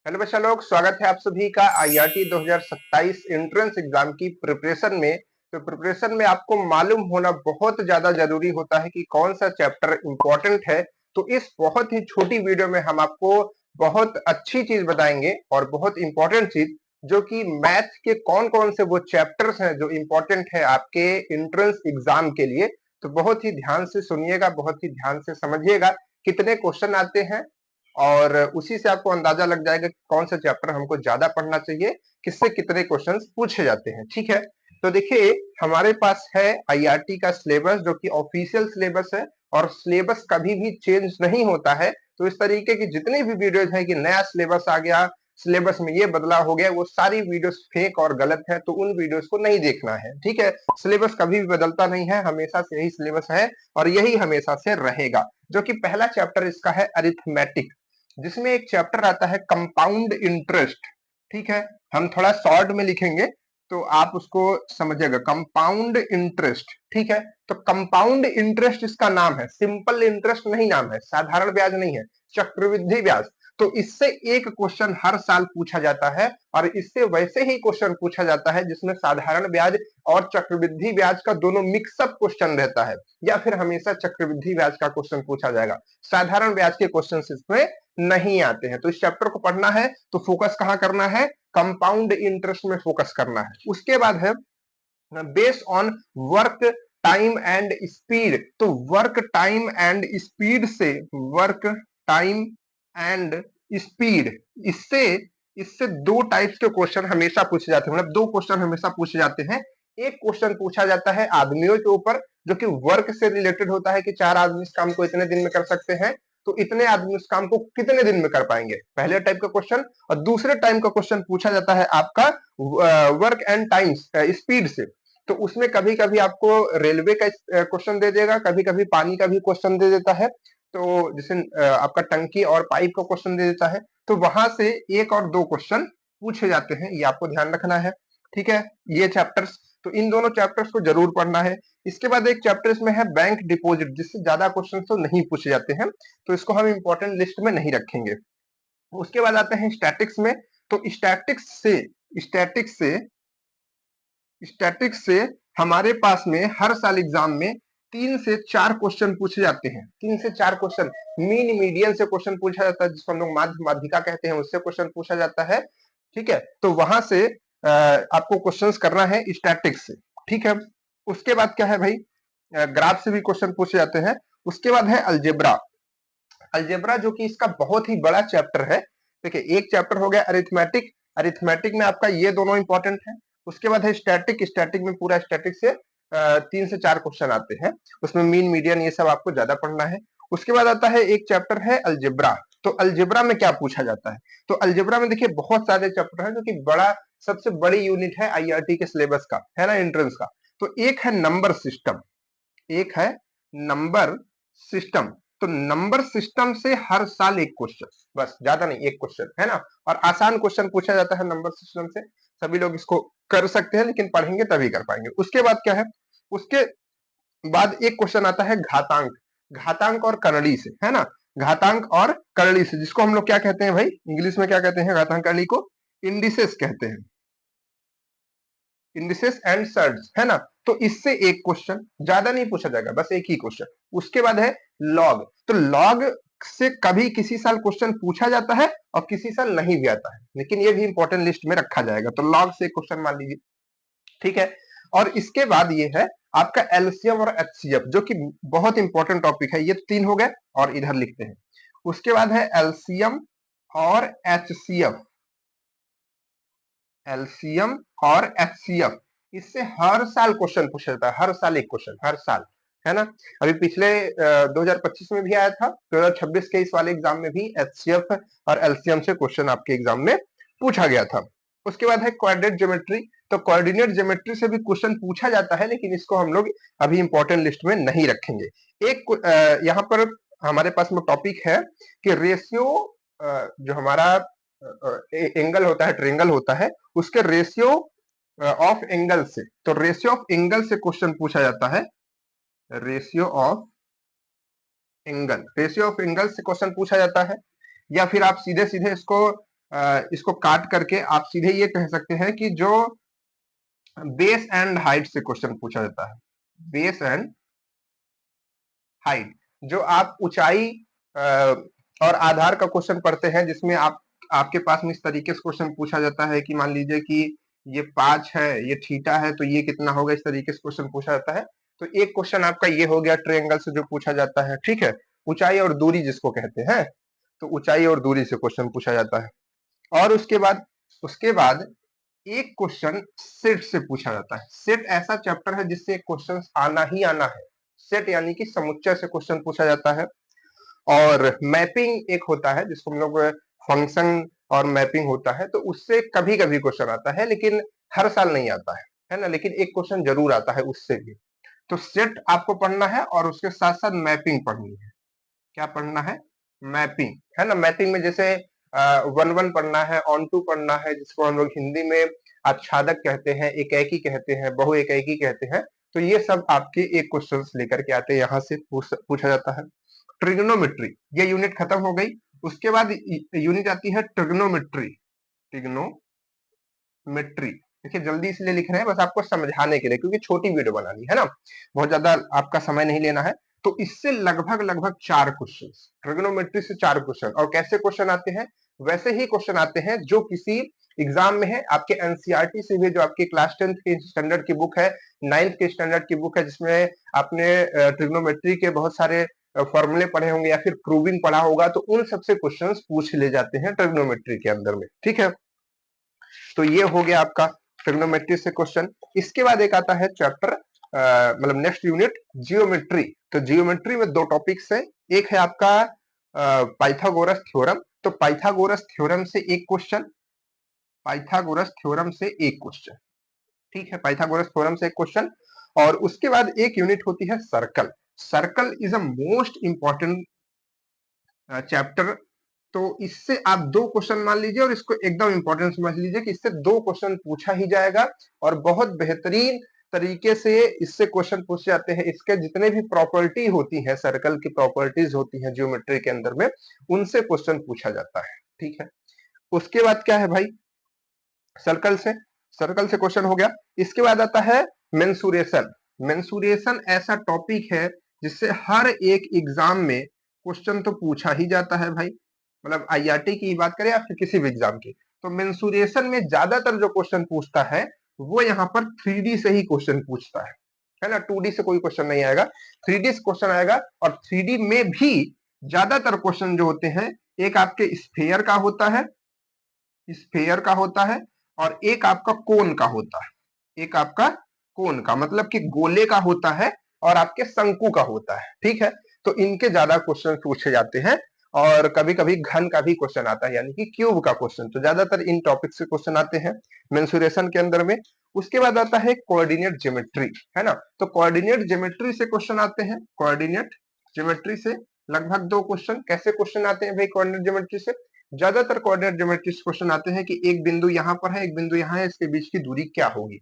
Hello बच्चा लोग, स्वागत है आप सभी का आईआरटी 2027 एंट्रेंस एग्जाम की प्रिपरेशन में। तो प्रिपरेशन में आपको मालूम होना बहुत ज्यादा जरूरी होता है कि कौन सा चैप्टर इंपॉर्टेंट है। तो इस बहुत ही छोटी वीडियो में हम आपको बहुत अच्छी चीज बताएंगे और बहुत इंपॉर्टेंट चीज, जो कि मैथ के कौन कौन से वो चैप्टर्स हैं जो इंपॉर्टेंट है आपके एंट्रेंस एग्जाम के लिए। तो बहुत ही ध्यान से सुनिएगा, बहुत ही ध्यान से समझिएगा कितने क्वेश्चन आते हैं, और उसी से आपको अंदाजा लग जाएगा कि कौन सा चैप्टर हमको ज्यादा पढ़ना चाहिए, किससे कितने क्वेश्चंस पूछे जाते हैं। ठीक है, तो देखिए हमारे पास है आईआरटी का सिलेबस, जो कि ऑफिशियल सिलेबस है और सिलेबस कभी भी चेंज नहीं होता है। तो इस तरीके की जितनी भी वीडियोज है कि नया सिलेबस आ गया, सिलेबस में ये बदलाव हो गया, वो सारी वीडियोस फेक और गलत है, तो उन वीडियोस को नहीं देखना है। ठीक है, सिलेबस कभी भी बदलता नहीं है, हमेशा से यही सिलेबस है और यही हमेशा से रहेगा। जो कि पहला चैप्टर इसका है अरिथमेटिक, जिसमें एक चैप्टर आता है कंपाउंड इंटरेस्ट। ठीक है, हम थोड़ा शॉर्ट में लिखेंगे तो आप उसको समझिएगा, कंपाउंड इंटरेस्ट। ठीक है, तो कंपाउंड इंटरेस्ट इसका नाम है, सिंपल इंटरेस्ट नहीं नाम है, साधारण ब्याज नहीं है, चक्रवृद्धि ब्याज। तो इससे एक क्वेश्चन हर साल पूछा जाता है और इससे वैसे ही क्वेश्चन पूछा जाता है जिसमें साधारण ब्याज और चक्रवृद्धि ब्याज का दोनों मिक्सअप क्वेश्चन रहता है, या फिर हमेशा चक्रवृद्धि ब्याज का क्वेश्चन पूछा जाएगा, साधारण ब्याज के क्वेश्चन इसमें नहीं आते हैं। तो इस चैप्टर को पढ़ना है तो फोकस कहां करना है, कंपाउंड इंटरेस्ट में फोकस करना है। उसके बाद है based on work time and speed. तो वर्क टाइम एंड स्पीड से, वर्क टाइम एंड स्पीड, इससे इससे दो टाइप्स के क्वेश्चन हमेशा पूछे जाते हैं, मतलब दो क्वेश्चन हमेशा पूछे जाते हैं। एक क्वेश्चन पूछा जाता है आदमियों के ऊपर, जो कि वर्क से रिलेटेड होता है कि 4 आदमी इस काम को इतने दिन में कर सकते हैं, तो इतने आदमी उस काम को कितने दिन में कर पाएंगे, पहले टाइप का क्वेश्चन। और दूसरे टाइप का क्वेश्चन पूछा जाता है आपका वर्क एंड टाइम स्पीड से। तो उसमें कभी कभी आपको रेलवे का क्वेश्चन दे देगा, कभी कभी पानी का भी क्वेश्चन दे देता है, तो जैसे आपका टंकी और पाइप का क्वेश्चन दे देता है। तो वहां से एक और दो क्वेश्चन पूछे जाते हैं, ये आपको ध्यान रखना है। ठीक है, ये चैप्टर्स, तो इन दोनों चैप्टर्स को जरूर पढ़ना है। इसके बाद एक चैप्टर इसमें है बैंक डिपॉजिट, जिससे ज्यादा क्वेश्चन तो नहीं पूछे जाते हैं, तो इसको हम इंपॉर्टेंट लिस्ट में नहीं रखेंगे। उसके बाद आते हैं स्टैटिक्स में। तो स्टैटिक्स से स्टैटिक्स से हमारे पास में हर साल एग्जाम में 3 से 4 क्वेश्चन पूछे जाते हैं। 3 से 4 क्वेश्चन, मीन मीडियन से क्वेश्चन पूछा जाता है, जिसको हम लोग माध्य माध्यिका कहते हैं, उससे क्वेश्चन पूछा जाता है। ठीक है, तो वहां से आपको क्वेश्चंस करना है स्टैटिक्स से। ठीक है, उसके बाद क्या है भाई, ग्राफ से भी क्वेश्चन पूछे जाते हैं। उसके बाद है अलजेब्रा। अलजेब्रा जो कि इसका बहुत ही बड़ा चैप्टर है। देखिए, एक चैप्टर हो गया अरिथमेटिक, अरिथमेटिक में आपका ये दोनों इंपॉर्टेंट है। उसके बाद है स्टैटिक, स्टैटिक में पूरा स्टैटिक से 3 से 4 क्वेश्चन आते हैं, उसमें मीन मीडियन ये सब आपको ज्यादा पढ़ना है। उसके बाद आता है एक चैप्टर है अलजेब्रा। तो अलजेब्रा में क्या पूछा जाता है, तो अलजेब्रा में देखिए बहुत सारे चैप्टर है, जो कि बड़ा, सबसे बड़ी यूनिट है आईआरटी के सिलेबस का, है ना, एंट्रेंस का। तो एक है नंबर सिस्टम, एक है नंबर सिस्टम। तो नंबर सिस्टम से हर साल एक क्वेश्चन, बस ज्यादा नहीं, एक क्वेश्चन, है ना। और आसान क्वेश्चन पूछा जाता है नंबर सिस्टम से, सभी लोग इसको कर सकते हैं, लेकिन पढ़ेंगे तभी कर पाएंगे। उसके बाद क्या है, उसके बाद एक क्वेश्चन आता है घातांक, घातांक और करड़ी से, है ना। घातांक और करड़ी से, जिसको हम लोग क्या कहते हैं भाई, इंग्लिश में क्या कहते हैं, घातांक करड़ी को इंडिसेस कहते हैं, इंडिसेस एंड सर्ट्स, है ना। तो इससे एक क्वेश्चन, ज्यादा नहीं पूछा जाएगा, बस एक ही क्वेश्चन। उसके बाद है लॉग। तो लॉग से कभी किसी साल क्वेश्चन पूछा जाता है और किसी साल नहीं भी आता है, लेकिन ये भी इंपॉर्टेंट लिस्ट में रखा जाएगा। तो लॉग से क्वेश्चन मान लीजिए। ठीक है, और इसके बाद ये है आपका एलसीएम और एचसीएफ, जो कि बहुत इंपॉर्टेंट टॉपिक है। ये 3 हो गए और इधर लिखते हैं। उसके बाद है एलसीएम और एचसीएफ, एलसीएम और एचसीएफ, इससे हर साल क्वेश्चन पूछा जाता है, हर साल एक क्वेश्चन, हर साल, है ना। अभी पिछले 2025 में भी आया था, 2026 के इस वाले एग्जाम में भी एचसीएफ और एलसीएम से क्वेश्चन आपके एग्जाम में पूछा गया था। उसके बाद है कोऑर्डिनेट ज्योमेट्री। तो कोऑर्डिनेट ज्योमेट्री से भी क्वेश्चन पूछा जाता है, लेकिन इसको हम लोग अभी इंपॉर्टेंट लिस्ट में नहीं रखेंगे। एक यहाँ पर हमारे पास में टॉपिक है कि रेशियो, जो हमारा एंगल होता है, ट्रेंगल होता है, उसके रेशियो ऑफ एंगल से, तो रेशियो ऑफ एंगल से क्वेश्चन पूछा जाता है। Ratio of angle, ratio of angle से क्वेश्चन पूछा जाता है, या फिर आप सीधे सीधे इसको इसको काट करके आप सीधे ये कह सकते हैं कि जो बेस एंड हाइट से क्वेश्चन पूछा जाता है, बेस एंड हाइट, जो आप ऊंचाई और आधार का क्वेश्चन पढ़ते हैं, जिसमें आपके पास में इस तरीके से क्वेश्चन पूछा जाता है कि मान लीजिए कि ये 5 है, ये थीटा है, तो ये कितना होगा, इस तरीके से क्वेश्चन पूछा जाता है। तो एक क्वेश्चन आपका ये हो गया ट्रायंगल से जो पूछा जाता है, ठीक है, ऊंचाई और दूरी जिसको कहते हैं, तो ऊंचाई और दूरी से क्वेश्चन पूछा जाता है। और उसके बाद एक क्वेश्चन सेट से पूछा जाता है। सेट ऐसा चैप्टर है जिससे क्वेश्चन आना ही आना है। सेट यानी कि समुच्चय से क्वेश्चन पूछा जाता है। और मैपिंग एक होता है जिसको हम लोग फंक्शन और मैपिंग होता है, तो उससे कभी कभी क्वेश्चन आता है, लेकिन हर साल नहीं आता है ना, लेकिन एक क्वेश्चन जरूर आता है उससे भी। तो सेट आपको पढ़ना है और उसके साथ साथ मैपिंग पढ़नी है। क्या पढ़ना है? मैपिंग, है ना। मैपिंग में जैसे 1-1 पढ़ना है, ऑन टू पढ़ना है, जिसको हम लोग हिंदी में आच्छादक कहते हैं, एकाकी कहते हैं, बहु एकाकी कहते हैं। तो ये सब आपके एक क्वेश्चन लेकर के आते हैं, यहाँ से पूछा जाता है। ट्रिग्नोमेट्री, ये यूनिट खत्म हो गई। उसके बाद यूनिट आती है ट्रिग्नोमेट्री। ट्रिग्नोमेट्री, देखिए जल्दी इसलिए लिख रहे हैं बस आपको समझाने के लिए, क्योंकि छोटी वीडियो बनानी है ना, बहुत ज्यादा आपका समय नहीं लेना है। तो इससे लगभग 4 क्वेश्चन, ट्रिग्नोमेट्री से 4 क्वेश्चन। और कैसे क्वेश्चन आते हैं? वैसे ही क्वेश्चन आते हैं जो किसी एग्जाम में है, आपके एनसीईआरटी से भी, जो आपके क्लास 10th के स्टैंडर्ड की बुक है, 9th के स्टैंडर्ड की बुक है, जिसमें आपने ट्रिग्नोमेट्री के बहुत सारे फॉर्मूले पढ़े होंगे या फिर प्रूविंग पढ़ा होगा, तो उन सबसे क्वेश्चंस पूछ ले जाते हैं ट्रिग्नोमेट्री के अंदर में, ठीक है। तो ये हो गया आपका ट्रिग्नोमेट्री से क्वेश्चन। इसके बाद एक आता है चैप्टर, मतलब नेक्स्ट यूनिट, जियोमेट्री। तो जियोमेट्री में 2 टॉपिक्स है। एक है आपका पाइथागोरस थ्योरम। तो पाइथागोरस थ्योरम से एक क्वेश्चन, पाइथागोरस थ्योरम से एक क्वेश्चन, ठीक है, पाइथागोरस थ्योरम से एक क्वेश्चन। और उसके बाद एक यूनिट होती है circle. Circle is a most important chapter. तो इससे आप 2 क्वेश्चन मान लीजिए और इसको एकदम इंपॉर्टेंट समझ लीजिए कि इससे 2 क्वेश्चन पूछा ही जाएगा। और बहुत बेहतरीन तरीके से इससे क्वेश्चन पूछे जाते हैं। इसके जितने भी प्रॉपर्टी होती है, सर्कल की प्रॉपर्टीज होती हैं ज्योमेट्री के अंदर में, उनसे क्वेश्चन पूछा जाता है, ठीक है। उसके बाद क्या है भाई? सर्कल से क्वेश्चन हो गया। इसके बाद आता है मेंसुरेशन। मेंसुरेशन ऐसा टॉपिक है जिससे हर एक एग्जाम में क्वेश्चन तो पूछा ही जाता है भाई, मतलब आईआरटी की बात करें या फिर किसी भी एग्जाम की। तो मेंसुरेशन में ज्यादातर जो क्वेश्चन पूछता है वो यहाँ पर 3D से ही क्वेश्चन पूछता है ना। 2D से कोई क्वेश्चन नहीं आएगा, 3D से क्वेश्चन आएगा। और 3D में भी ज्यादातर क्वेश्चन जो होते हैं, एक आपके स्फेयर का होता है, स्फेयर का होता है, और एक आपका कोन का होता है। एक आपका कोन का मतलब कि गोले का होता है, और आपके शंकु का होता है, ठीक है। तो इनके ज्यादा क्वेश्चन पूछे जाते हैं। और कभी कभी घन का भी क्वेश्चन आता है, यानी कि क्यूब का क्वेश्चन। तो ज्यादातर इन टॉपिक से क्वेश्चन आते हैं मेंसुरेशन के अंदर में। उसके बाद आता है कोऑर्डिनेट ज्योमेट्री, है ना। तो कोऑर्डिनेट ज्योमेट्री से क्वेश्चन आते हैं। कोऑर्डिनेट ज्योमेट्री से लगभग 2 क्वेश्चन। कैसे क्वेश्चन आते हैं भाई कोऑर्डिनेट ज्योमेट्री से? ज्यादातर कोऑर्डिनेट ज्योमेट्री से क्वेश्चन आते हैं कि एक बिंदु यहाँ पर है, एक बिंदु यहाँ है, इसके बीच की दूरी क्या होगी।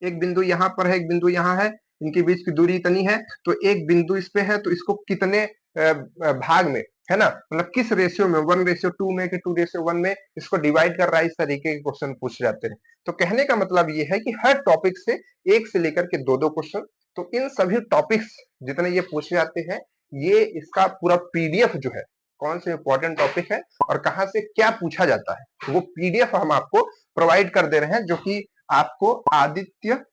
एक बिंदु यहाँ पर है, एक बिंदु यहाँ है, इनके बीच की दूरी इतनी है, तो एक बिंदु इस पे है, तो इसको कितने भाग में, है ना, मतलब किस रेशियो में, 1:2 में कि 2:1 में इसको डिवाइड कर रहा है, इस तरीके के क्वेश्चन पूछ जाते हैं। तो कहने का मतलब ये है कि हर टॉपिक से एक से लेकर के 2-2 क्वेश्चन। तो इन सभी टॉपिक्स जितने ये पूछे जाते हैं, ये इसका पूरा पीडीएफ जो है, कौन से इंपॉर्टेंट टॉपिक है और कहां से क्या पूछा जाता है, वो पीडीएफ हम आपको प्रोवाइड कर दे रहे हैं, जो कि आपको आदित्य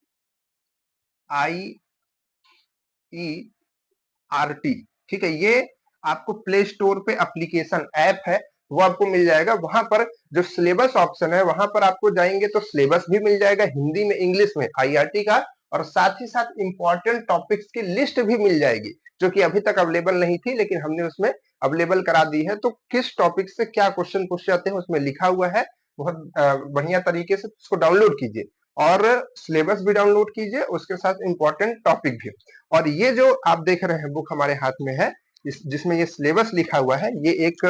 IERT, ठीक है, ये आपको प्ले स्टोर पे एप्लीकेशन ऐप है, वो आपको मिल जाएगा। वहां पर जो सिलेबस ऑप्शन है, वहां पर आपको जाएंगे तो सिलेबस भी मिल जाएगा हिंदी में, इंग्लिश में, आईआरटी का। और साथ ही साथ इंपॉर्टेंट टॉपिक्स की लिस्ट भी मिल जाएगी, जो कि अभी तक अवेलेबल नहीं थी, लेकिन हमने उसमें अवेलेबल करा दी है। तो किस टॉपिक से क्या क्वेश्चन पूछे जाते हैं उसमें लिखा हुआ है, बहुत बढ़िया तरीके से उसको डाउनलोड कीजिए। और सिलेबस भी डाउनलोड कीजिए, उसके साथ इंपॉर्टेंट टॉपिक भी। और ये जो आप देख रहे हैं बुक हमारे हाथ में है, जिसमें ये सिलेबस लिखा हुआ है, ये एक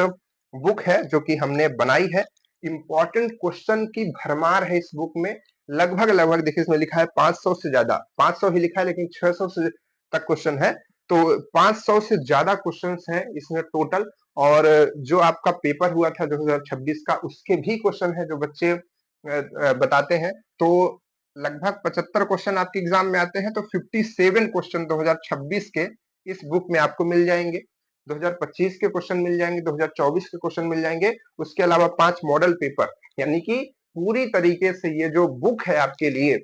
बुक है जो कि हमने बनाई है। इंपॉर्टेंट क्वेश्चन की भरमार है इस बुक में। लगभग देखिए इसमें लिखा है 500 से ज्यादा, 500 ही लिखा है लेकिन 600 से तक क्वेश्चन है। तो 500 से ज्यादा क्वेश्चन हैं इसमें टोटल। और जो आपका पेपर हुआ था 2026 का, उसके भी क्वेश्चन है जो बच्चे बताते हैं। तो लगभग 75 क्वेश्चन आपके एग्जाम में आते हैं, तो 57 क्वेश्चन 2026 के इस बुक में आपको मिल जाएंगे। 2025 के क्वेश्चन मिल जाएंगे, 2024 के क्वेश्चन मिल जाएंगे, उसके अलावा 5 मॉडल पेपर। यानी कि पूरी तरीके से ये जो बुक है आपके लिए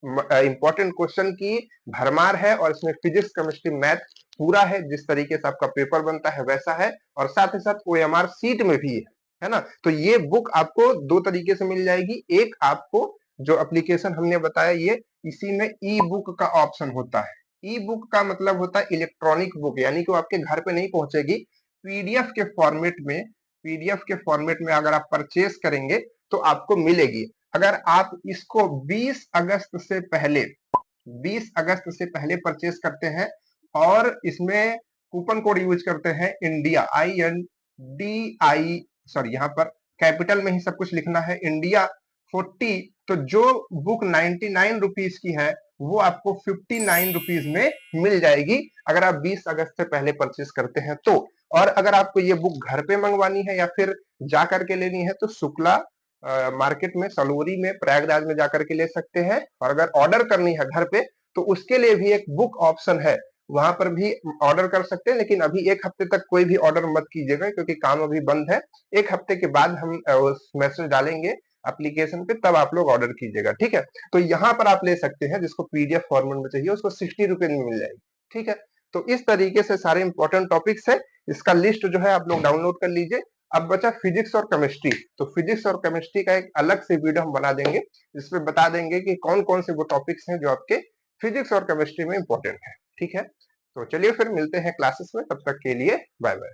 इंपॉर्टेंट क्वेश्चन की भरमार है, और इसमें फिजिक्स, केमिस्ट्री, मैथ पूरा है। जिस तरीके से आपका पेपर बनता है वैसा है, और साथ ही साथ ओएमआर सीट में भी है ना। तो ये बुक आपको दो तरीके से मिल जाएगी। एक, आपको जो एप्लीकेशन हमने बताया, ये इसी में ई बुक का ऑप्शन होता है। ई बुक का मतलब होता है इलेक्ट्रॉनिक बुक, यानी कि वो आपके घर पे नहीं पहुंचेगी, पीडीएफ के फॉर्मेट में, पीडीएफ के फॉर्मेट में अगर आप परचेस करेंगे तो आपको मिलेगी। अगर आप इसको 20 अगस्त से पहले 20 अगस्त से पहले परचेस करते हैं और इसमें कूपन कोड यूज करते हैं इंडिया, INDI, सॉरी यहाँ पर कैपिटल में ही सब कुछ लिखना है, इंडिया 40, तो जो बुक 99 रुपीज की है वो आपको 59 रुपीज में मिल जाएगी, अगर आप 20 अगस्त से पहले परचेस करते हैं तो। और अगर आपको ये बुक घर पे मंगवानी है या फिर जा करके लेनी है, तो शुक्ला मार्केट में, सलूरी में, प्रयागराज में जाकर के ले सकते हैं। और अगर ऑर्डर करनी है घर पे, तो उसके लिए भी एक बुक ऑप्शन है, वहां पर भी ऑर्डर कर सकते हैं। लेकिन अभी एक हफ्ते तक कोई भी ऑर्डर मत कीजिएगा, क्योंकि काम अभी बंद है। एक हफ्ते के बाद हम मैसेज डालेंगे एप्लीकेशन पे, तब आप लोग ऑर्डर कीजिएगा, ठीक है। तो यहाँ पर आप ले सकते हैं, जिसको पीडीएफ फॉर्मेट में चाहिए उसको 60 रुपए में मिल जाएगी, ठीक है। तो इस तरीके से सारे इंपॉर्टेंट टॉपिक्स है, इसका लिस्ट जो है आप लोग डाउनलोड कर लीजिए। अब बचा फिजिक्स और केमिस्ट्री, तो फिजिक्स और केमिस्ट्री का एक अलग से वीडियो हम बना देंगे, जिसमें बता देंगे कि कौन कौन से वो टॉपिक्स हैं जो आपके फिजिक्स और केमिस्ट्री में इंपॉर्टेंट है, ठीक है। तो चलिए फिर मिलते हैं क्लासेस में, तब तक के लिए बाय बाय।